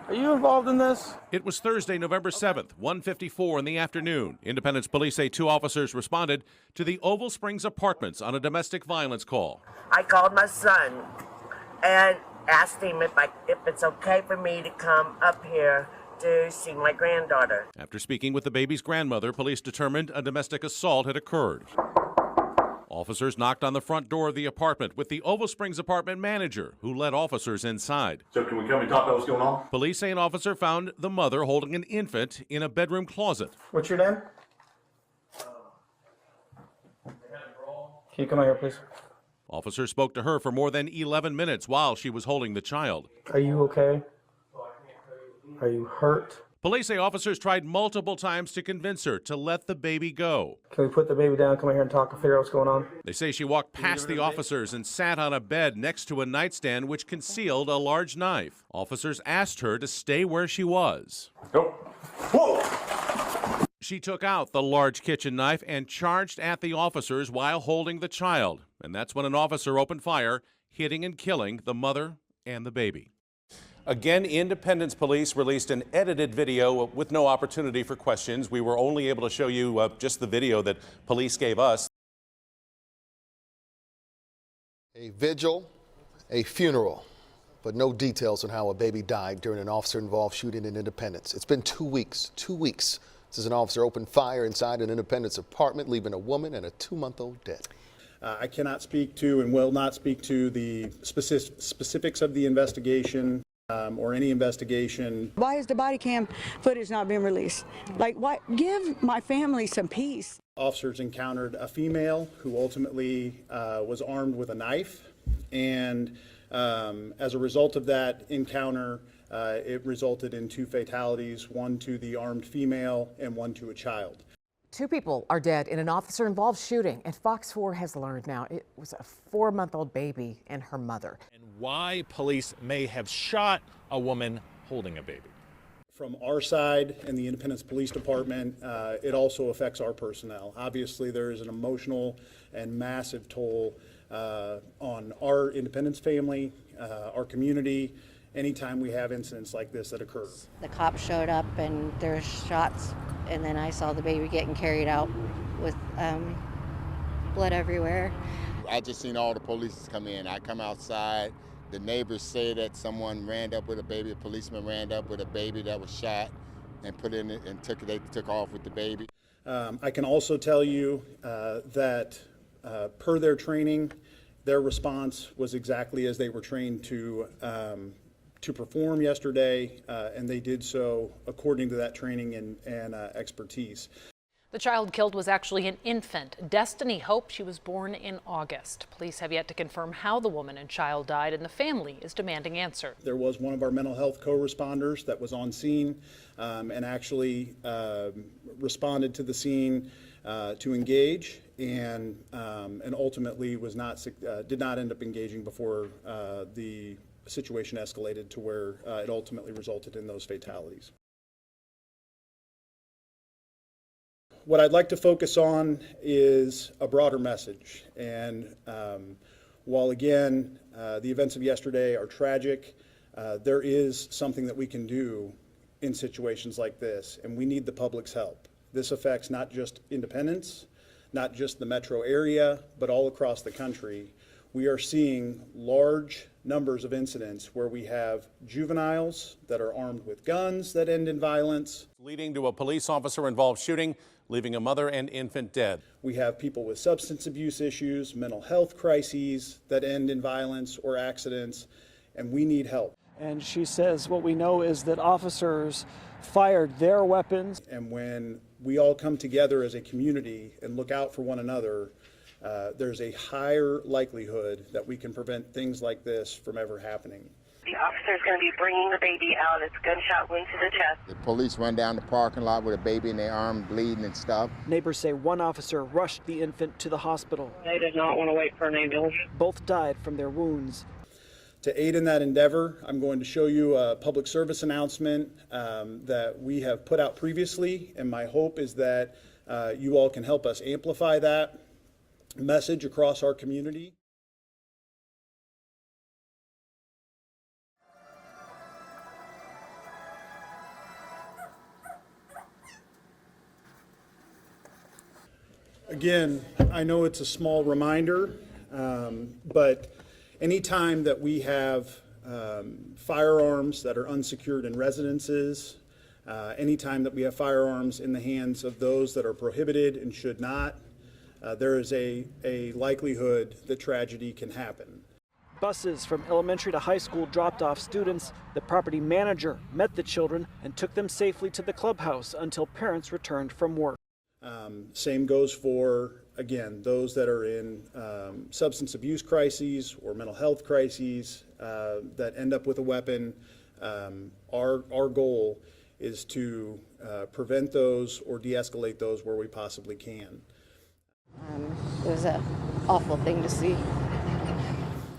Are you involved in this? It was Thursday, November 7th, 1:54 in the afternoon. Independence police say 2 officers responded to the Oval Springs Apartments on a domestic violence call. I called my son and asked him if it's okay for me to come up here to see my granddaughter. After speaking with the baby's grandmother, police determined a domestic assault had occurred. Officers knocked on the front door of the apartment with the Oval Springs apartment manager, who led officers inside. So can we come and talk about what's going on? Police say an officer found the mother holding an infant in a bedroom closet. What's your name? Can you come out here, please? Officers spoke to her for more than 11 minutes while she was holding the child. Are you okay? Are you hurt? Police say officers tried multiple times to convince her to let the baby go. Can we put the baby down, come out here and talk and figure out what's going on? They say she walked past the officers and sat on a bed next to a nightstand which concealed a large knife. Officers asked her to stay where she was. Go. Whoa! She took out the large kitchen knife and charged at the officers while holding the child. And that's when an officer opened fire, hitting and killing the mother and the baby. Again, Independence Police released an edited video with no opportunity for questions. We were only able to show you just the video that police gave us. A vigil, a funeral, but no details on how a baby died during an officer-involved shooting in Independence. It's been 2 weeks since an officer opened fire inside an Independence apartment, leaving a woman and a 2-month-old dead. I cannot speak to and will not speak to the specifics of the investigation. Or any investigation. Why is the body cam footage not being released? Like, why? Give my family some peace. Officers encountered a female who ultimately was armed with a knife, and as a result of that encounter, it resulted in 2 fatalities, one to the armed female and one to a child. 2 people are dead in an officer-involved shooting, and Fox 4 has learned now it was a 4-month-old baby and her mother. And why police may have shot a woman holding a baby. From our side and the Independence Police Department, it also affects our personnel. Obviously, there is an emotional and massive toll on our Independence family, our community, anytime we have incidents like this that occur. The cops showed up and there's shots, and then I saw the baby getting carried out with blood everywhere. I just seen all the police come in. I come outside. The neighbors say that someone ran up with a baby, a policeman ran up with a baby that was shot and put in it and they took off with the baby. I can also tell you that per their training, their response was exactly as they were trained to perform yesterday, and they did so according to that training and expertise. The child killed was actually an infant. Destiny Hope. She was born in August. Police have yet to confirm how the woman and child died, and the family is demanding answer. There was one of our mental health co-responders that was on scene and actually responded to the scene to engage, and ultimately did not end up engaging before the situation escalated to where it ultimately resulted in those fatalities. What I'd like to focus on is a broader message, and while again the events of yesterday are tragic, there is something that we can do in situations like this, and we need the public's help. This affects not just Independence, not just the metro area, but all across the country. We are seeing large numbers of incidents where we have juveniles that are armed with guns that end in violence, leading to a police officer-involved shooting, leaving a mother and infant dead. We have people with substance abuse issues, mental health crises that end in violence or accidents, and we need help. And she says what we know is that officers fired their weapons. And when we all come together as a community and look out for one another, there's a higher likelihood that we can prevent things like this from ever happening. The officer's going to be bringing the baby out. It's a gunshot wound to the chest. The police run down the parking lot with a baby in their arm, bleeding and stuff. Neighbors say one officer rushed the infant to the hospital. They did not want to wait for an ambulance. Both died from their wounds. To aid in that endeavor, I'm going to show you a public service announcement that we have put out previously, and my hope is that you all can help us amplify that message across our community. Again, I know it's a small reminder, but anytime that we have firearms that are unsecured in residences, anytime that we have firearms in the hands of those that are prohibited and should not, there is a likelihood that tragedy can happen. Buses from elementary to high school dropped off students. The property manager met the children and took them safely to the clubhouse until parents returned from work. Same goes for, again, those that are in substance abuse crises or mental health crises that end up with a weapon. Our goal is to prevent those or de-escalate those where we possibly can. It was an awful thing to see.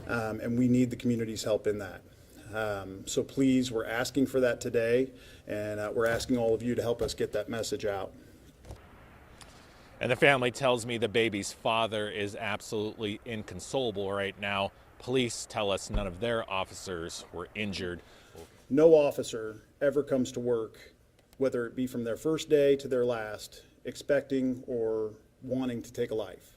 And we need the community's help in that. So please, we're asking for that today, and we're asking all of you to help us get that message out. And the family tells me the baby's father is absolutely inconsolable right now. Police tell us none of their officers were injured. No officer ever comes to work, whether it be from their first day to their last, expecting or wanting to take a life.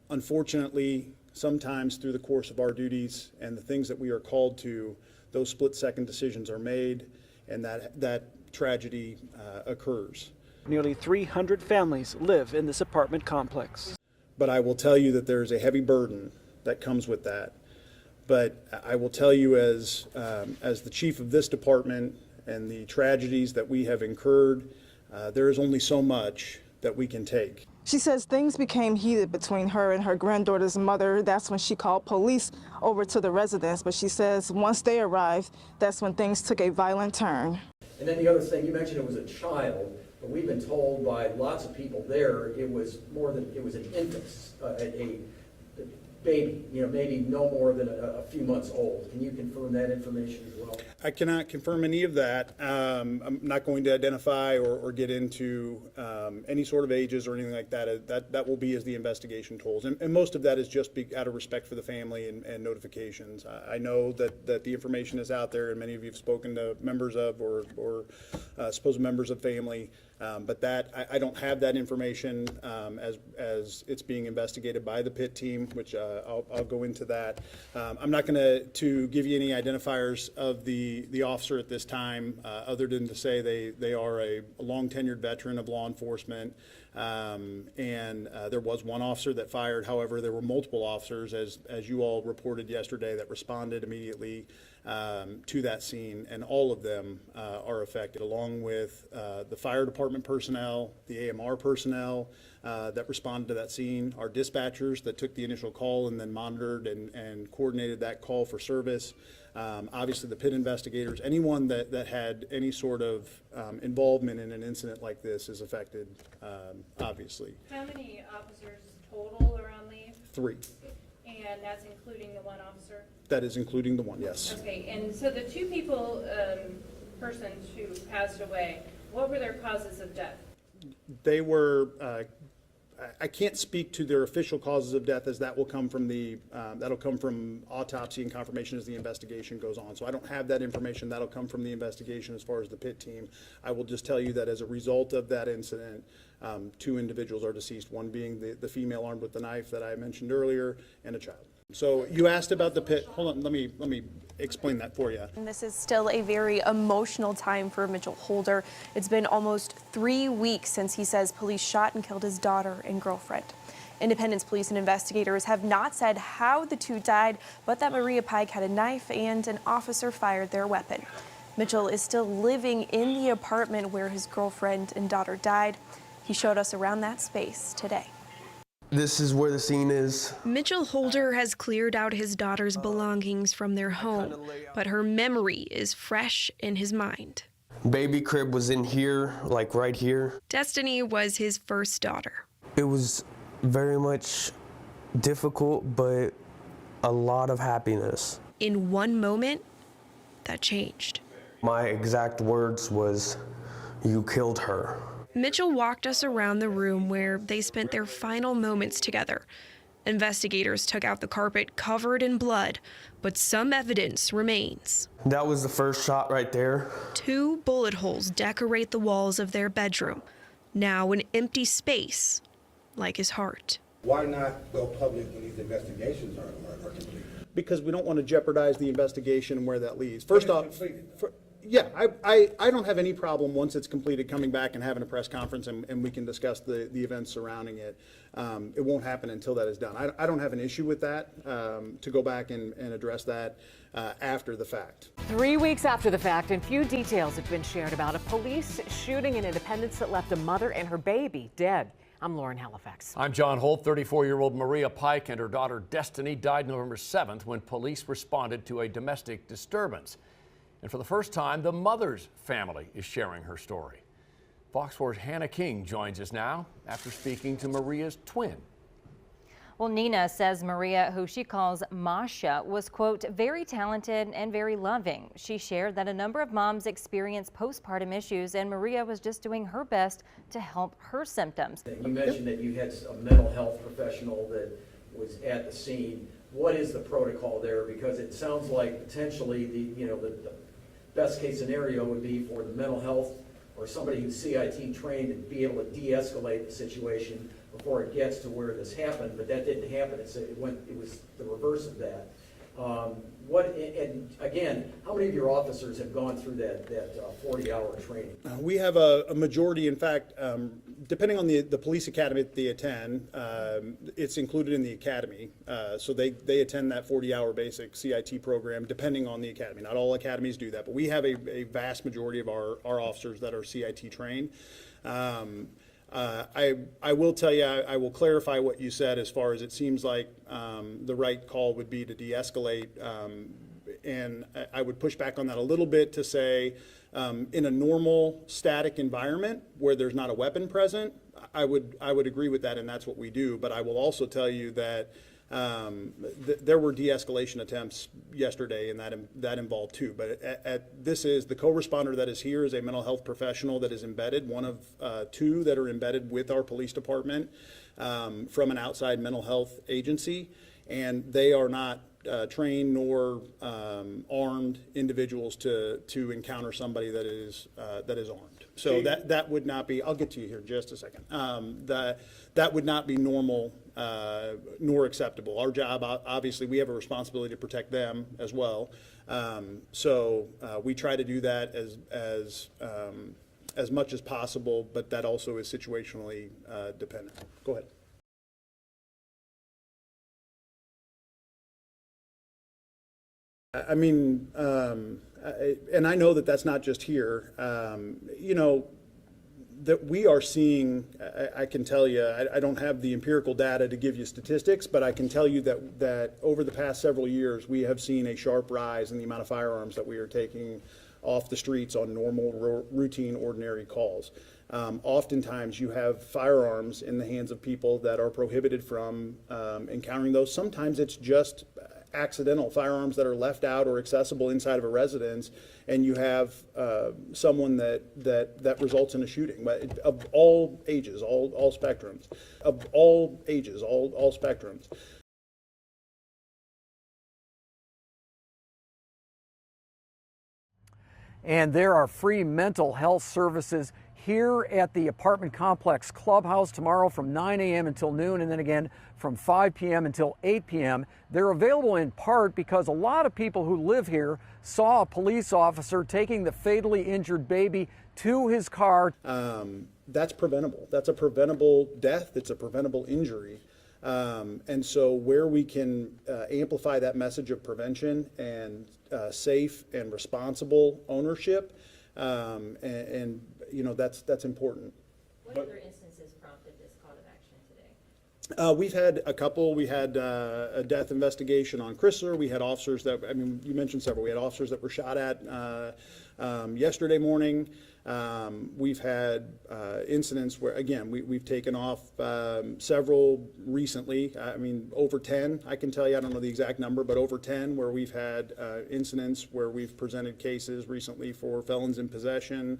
Unfortunately, sometimes through the course of our duties and the things that we are called to, those split-second decisions are made, and that tragedy occurs. Nearly 300 families live in this apartment complex. But I will tell you that there is a heavy burden that comes with that. But I will tell you, as the chief of this department and the tragedies that we have incurred, there is only so much that we can take. She says things became heated between her and her granddaughter's mother. That's when she called police over to the residence. But she says once they arrived, that's when things took a violent turn. And then the other thing, you mentioned it was a child, but we've been told by lots of people there it was more than, it was an infant, a baby, maybe no more than a few months old. Can you confirm that information as well? I cannot confirm any of that. I'm not going to identify or get into any sort of ages or anything like that. That will be as the investigation tolls. And most of that is just out of respect for the family and notifications. I know that the information is out there, and many of you have spoken to members of or supposed members of family. But I don't have that information as it's being investigated by the PIT team, which I'll go into that. I'm not going to give you any identifiers of the officer at this time, other than to say they are a long tenured veteran of law enforcement. And there was one officer that fired. However, there were multiple officers, as you all reported yesterday, that responded immediately to that scene, and all of them are affected, along with the fire department personnel, the AMR personnel that responded to that scene, our dispatchers that took the initial call and then monitored and coordinated that call for service. Obviously the PIT investigators, anyone that had any sort of involvement in an incident like this is affected, obviously. How many officers total are on leave? 3. And that's including the one officer? That is including the one, yes. Okay, and so the 2 persons who passed away, what were their causes of death? They were, I can't speak to their official causes of death, as that will come from that'll come from autopsy and confirmation as the investigation goes on. So I don't have that information. That'll come from the investigation as far as the PIT team. I will just tell you that as a result of that incident, 2 individuals are deceased, one being the female armed with the knife that I mentioned earlier, and a child. So you asked about the PIT. Hold on, let me explain that for you. This is still a very emotional time for Mitchell Holder. It's been almost 3 weeks since he says police shot and killed his daughter and girlfriend. Independence police and investigators have not said how the 2 died, but that Maria Pike had a knife and an officer fired their weapon. Mitchell is still living in the apartment where his girlfriend and daughter died. He showed us around that space today. This is where the scene is. Mitchell Holder has cleared out his daughter's belongings from their home, but her memory is fresh in his mind. Baby crib was in here, like right here. Destiny was his first daughter. It was very much difficult, but a lot of happiness. In one moment, that changed. My exact words was, "You killed her." Mitchell walked us around the room where they spent their final moments together, Investigators took out the carpet covered in blood, but some evidence remains. That was the first shot right there. 2 bullet holes decorate the walls of their bedroom, now an empty space like his heart. Why not go public when these investigations are complete? Because we don't want to jeopardize the investigation and where that leads. First off, yeah, I don't have any problem once it's completed coming back and having a press conference and we can discuss the events surrounding it. It won't happen until that is done. I don't have an issue with that, to go back and address that after the fact. 3 weeks after the fact, and few details have been shared about a police shooting in Independence that left a mother and her baby dead. I'm Lauren Halifax. I'm John Holt. 34-year-old Maria Pike and her daughter Destiny died November 7th when police responded to a domestic disturbance. And for the first time, the mother's family is sharing her story. Fox 4's Hannah King joins us now after speaking to Maria's twin. Well, Nina says Maria, who she calls Masha, was, quote, very talented and very loving. She shared that a number of moms experience postpartum issues, and Maria was just doing her best to help her symptoms. You mentioned that you had a mental health professional that was at the scene. What is the protocol there? Because it sounds like potentially the best case scenario would be for the mental health or somebody who's CIT trained to be able to de-escalate the situation before it gets to where this happened, but that didn't happen. It was the reverse of that. And again, how many of your officers have gone through that 40-hour training? We have a majority. In fact, depending on the police academy that they attend, it's included in the academy. So they attend that 40-hour basic CIT program, depending on the academy. Not all academies do that, but we have a vast majority of our officers that are CIT trained. I will tell you, I will clarify what you said as far as it seems like the right call would be to de-escalate, and I would push back on that a little bit to say in a normal static environment where there's not a weapon present, I would agree with that, and that's what we do. But I will also tell you that there were de-escalation attempts yesterday, and that involved 2. But this is the co-responder that is here is a mental health professional that is embedded, one of 2 that are embedded with our police department from an outside mental health agency, and they are not trained nor armed individuals to encounter somebody that is armed. So that would not be. I'll get to you here in just a second. That would not be normal nor acceptable. Our job, obviously, we have a responsibility to protect them as well. So we try to do that as much as possible, but that also is situationally dependent. Go ahead. I mean, and I know that that's not just here. That we are seeing, I can tell you, I don't have the empirical data to give you statistics, but I can tell you that over the past several years, we have seen a sharp rise in the amount of firearms that we are taking off the streets on normal, routine, ordinary calls. Oftentimes you have firearms in the hands of people that are prohibited from encountering those. Sometimes it's just accidental firearms that are left out or accessible inside of a residence, and you have someone that results in a shooting. But of all ages, all spectrums, of all ages, all spectrums. And there are free mental health services here at the apartment complex Clubhouse tomorrow from 9 a.m. until noon, and then again from 5 p.m. until 8 p.m. They're available in part because a lot of people who live here saw a police officer taking the fatally injured baby to his car. That's preventable. That's a preventable death. It's a preventable injury. And so where we can amplify that message of prevention and safe and responsible ownership, and you know, that's important. What other instances prompted this call to action today? We've had a couple. We had a death investigation on Chrysler. We had officers that, I mean, you mentioned several. We had officers that were shot at yesterday morning. We've had incidents where, again, we've taken off several recently. I mean, over 10, I can tell you, I don't know the exact number, but over 10 where we've had incidents where we've presented cases recently for felons in possession.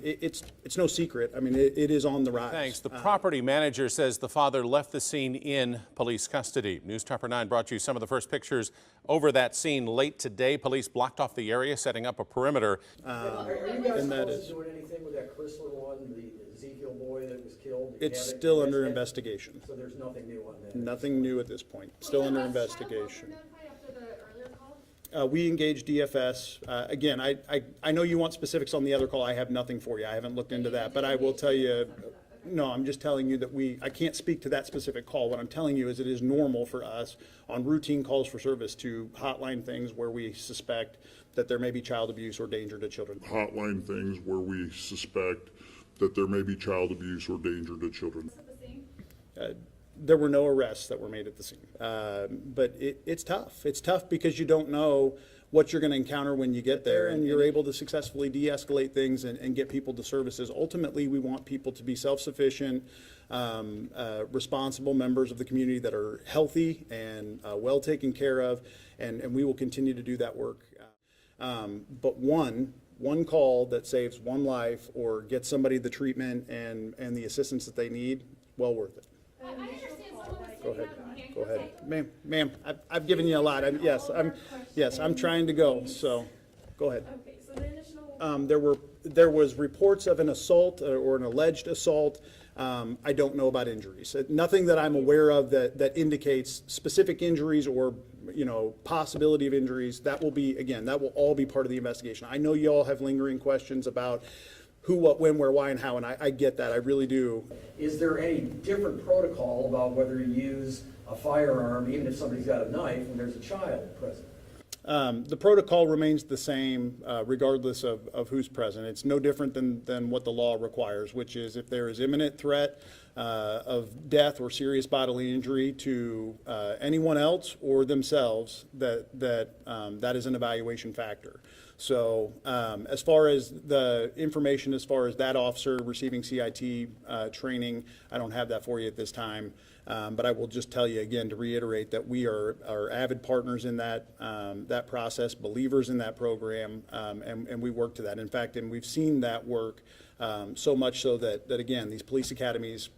It's no secret. I mean, it is on the rise. Thanks. The property manager says the father left the scene in police custody. News Topper 9 brought you some of the first pictures over that scene late today. Police blocked off the area, setting up a perimeter. Are you guys close to doing anything with that Chrysler one, the Ezekiel boy that was killed? It's still under investigation. So there's nothing new on that? Nothing new at this point. Still under investigation. We engaged DFS. Again, I know you want specifics on the other call. I have nothing for you. I haven't looked into that, but I will tell you, no, I'm just telling you that I can't speak to that specific call. What I'm telling you is it is normal for us on routine calls for service to hotline things where we suspect that there may be child abuse or danger to children. Hotline things where we suspect that there may be child abuse or danger to children. There were no arrests that were made at the scene. But it's tough. It's tough because you don't know what you're going to encounter when you get there, and you're able to successfully de-escalate things and get people to services. Ultimately, we want people to be self-sufficient, responsible members of the community that are healthy and well taken care of, and we will continue to do that work. But one call that saves one life or gets somebody the treatment and the assistance that they need, well worth it. Go ahead. Ma'am, I've given you a lot. I'm trying to go, so go ahead. Okay, so the initial... There was reports of an assault or an alleged assault. I don't know about injuries. Nothing that I'm aware of that indicates specific injuries or, possibility of injuries. That will all be part of the investigation. I know you all have lingering questions about who, what, when, where, why, and how, and I get that. I really do. Is there any different protocol about whether you use a firearm, even if somebody's got a knife and there's a child present? The protocol remains the same regardless of who's present. It's no different than what the law requires, which is if there is imminent threat of death or serious bodily injury to anyone else or themselves, that is an evaluation factor. So as far as the information, as far as that officer receiving CIT training, I don't have that for you at this time. But I will just tell you again to reiterate that we are avid partners in that process, believers in that program, and we work to that. In fact, and we've seen that work so much so that again, these police academies,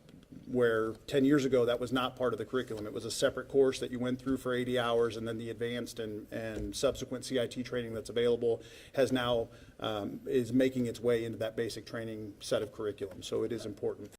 where 10 years ago that was not part of the curriculum. It was a separate course that you went through for 80 hours, and then the advanced and subsequent CIT training that's available has now is making its way into that basic training set of curriculum. So it is important.